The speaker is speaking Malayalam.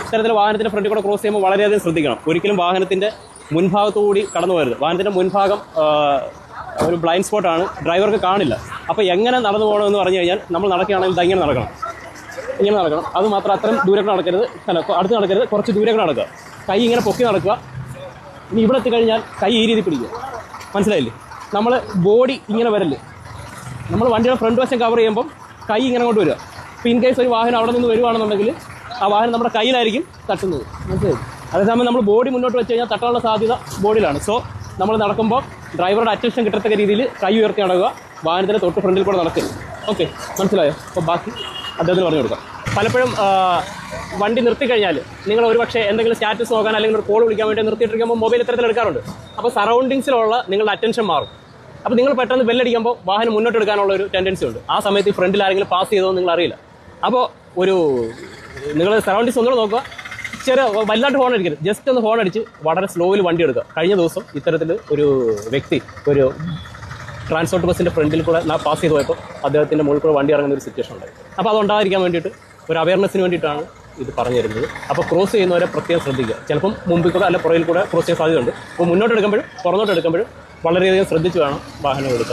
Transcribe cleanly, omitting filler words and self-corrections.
ഇത്തരത്തിൽ വാഹനത്തിൻ്റെ ഫ്രണ്ടിൽ കൂടെ ക്രോസ് ചെയ്യുമ്പോൾ വളരെയധികം ശ്രദ്ധിക്കണം. ഒരിക്കലും വാഹനത്തിൻ്റെ മുൻഭാഗത്തുകൂടി കടന്നു പോകരുത്. വാഹനത്തിൻ്റെ മുൻഭാഗം ഒരു ബ്ലൈൻഡ് സ്പോട്ടാണ്, ഡ്രൈവർക്ക് കാണില്ല. അപ്പോൾ എങ്ങനെ നടന്നു പോകണമെന്ന് പറഞ്ഞു കഴിഞ്ഞാൽ നമ്മൾ നടക്കുകയാണെങ്കിൽ ഇങ്ങനെ നടക്കണം, ഇങ്ങനെ നടക്കണം. അത് മാത്രം അത്രയും ദൂരം നടക്കരുത്, അടുത്ത് നടക്കരുത്, കുറച്ച് ദൂരം നടക്കുക. കൈ ഇങ്ങനെ പൊക്കി നടക്കുക. ഇനി ഇവിടെ എത്തിക്കഴിഞ്ഞാൽ കൈ ഈ രീതി പിടിക്കുക. മനസ്സിലായില്ലേ? നമ്മൾ ബോഡി ഇങ്ങനെ വരല്ലേ, നമ്മൾ വണ്ടിയുടെ ഫ്രണ്ട് വശം കവർ ചെയ്യുമ്പം കൈ ഇങ്ങനെ കൊണ്ട് വരിക. ഇപ്പോൾ ഇൻ കേസ് ഒരു വാഹനം അവിടെ നിന്ന് വരുവാണെന്നുണ്ടെങ്കിൽ ആ വാഹനം നമ്മുടെ കയ്യിലായിരിക്കും തട്ടുന്നത്. മനസ്സിലായി? അതേസമയം നമ്മൾ ബോഡി മുന്നോട്ട് വെച്ച് കഴിഞ്ഞാൽ തട്ടാനുള്ള സാധ്യത ബോഡിയിലാണ്. സോ നമ്മൾ നടക്കുമ്പോൾ ഡ്രൈവറുടെ അറ്റൻഷൻ കിട്ടത്തക്ക രീതിയിൽ കൈ ഉയർത്തി നടക്കുക, വാഹനത്തിൻ്റെ തൊട്ട് ഫ്രണ്ടിൽ കൂടെ നടക്കുക. ഓക്കെ, മനസ്സിലായോ? അപ്പോൾ ബാക്കി അദ്ദേഹത്തിന് പറഞ്ഞു കൊടുക്കാം. പലപ്പോഴും വണ്ടി നിർത്തിക്കഴിഞ്ഞാൽ നിങ്ങൾ ഒരു പക്ഷേ എന്തെങ്കിലും സ്റ്റാറ്റസ് നോക്കാൻ അല്ലെങ്കിൽ ഒരു കോൾ വിളിക്കാൻ വേണ്ടി നിർത്തിയിട്ടിരിക്കുമ്പോൾ മൊബൈൽ ഇത്തരത്തിൽ എടുക്കാറുണ്ട്. അപ്പോൾ സറൗണ്ടിങ്സിലുള്ള നിങ്ങളുടെ അറ്റൻഷൻ മാറും. അപ്പോൾ നിങ്ങൾ പെട്ടെന്ന് ബെല്ലടിക്കുമ്പോൾ വാഹനം മുന്നോട്ട് എടുക്കാനുള്ള ഒരു ടെൻഡൻസി ഉണ്ട്. ആ സമയത്ത് ഈ ഫ്രണ്ടിൽ ആരെങ്കിലും പാസ് ചെയ്തോ നിങ്ങൾ അറിയില്ല. അപ്പോൾ നിങ്ങൾ സറൗണ്ടിങ്സ് ഒന്നുകൂടെ നോക്കുക. ചെറിയ വല്ലാണ്ട് ഹോൺ അടിക്കരുത്, ജസ്റ്റ് ഒന്ന് ഹോൺ അടിച്ച് വളരെ സ്ലോയിൽ വണ്ടി എടുക്കുക. കഴിഞ്ഞ ദിവസം ഇത്തരത്തിൽ ഒരു വ്യക്തി ഒരു ട്രാൻസ്പോർട്ട് ബസ്സിൻ്റെ ഫ്രണ്ടിൽ കൂടെ പാസ് ചെയ്ത് പോയപ്പോൾ അദ്ദേഹത്തിൻ്റെ മുകളിൽ കൂടെ വണ്ടി ഇറങ്ങുന്ന ഒരു സിറ്റുവേഷൻ ഉണ്ടായി. അപ്പോൾ അതുണ്ടാകാതിരിക്കാൻ വേണ്ടിയിട്ട് ഒരു അവയർനെസ്സിന് വേണ്ടിയിട്ടാണ് ഇത് പറഞ്ഞു തരുന്നത്. അപ്പോൾ ക്രോസ് ചെയ്യുന്നവരെ പ്രത്യേകം ശ്രദ്ധിക്കുക. ചിലപ്പം മുമ്പിൽ കൂടെ അല്ല പുറകിൽ കൂടെ ക്രോസ് ചെയ്യാൻ സാധ്യതയുണ്ട്. അപ്പോൾ മുന്നോട്ട് എടുക്കുമ്പോഴും പുറന്നോട്ട് എടുക്കുമ്പോഴും വളരെയധികം ശ്രദ്ധിച്ച് വേണം വാഹനം എടുക്കാൻ.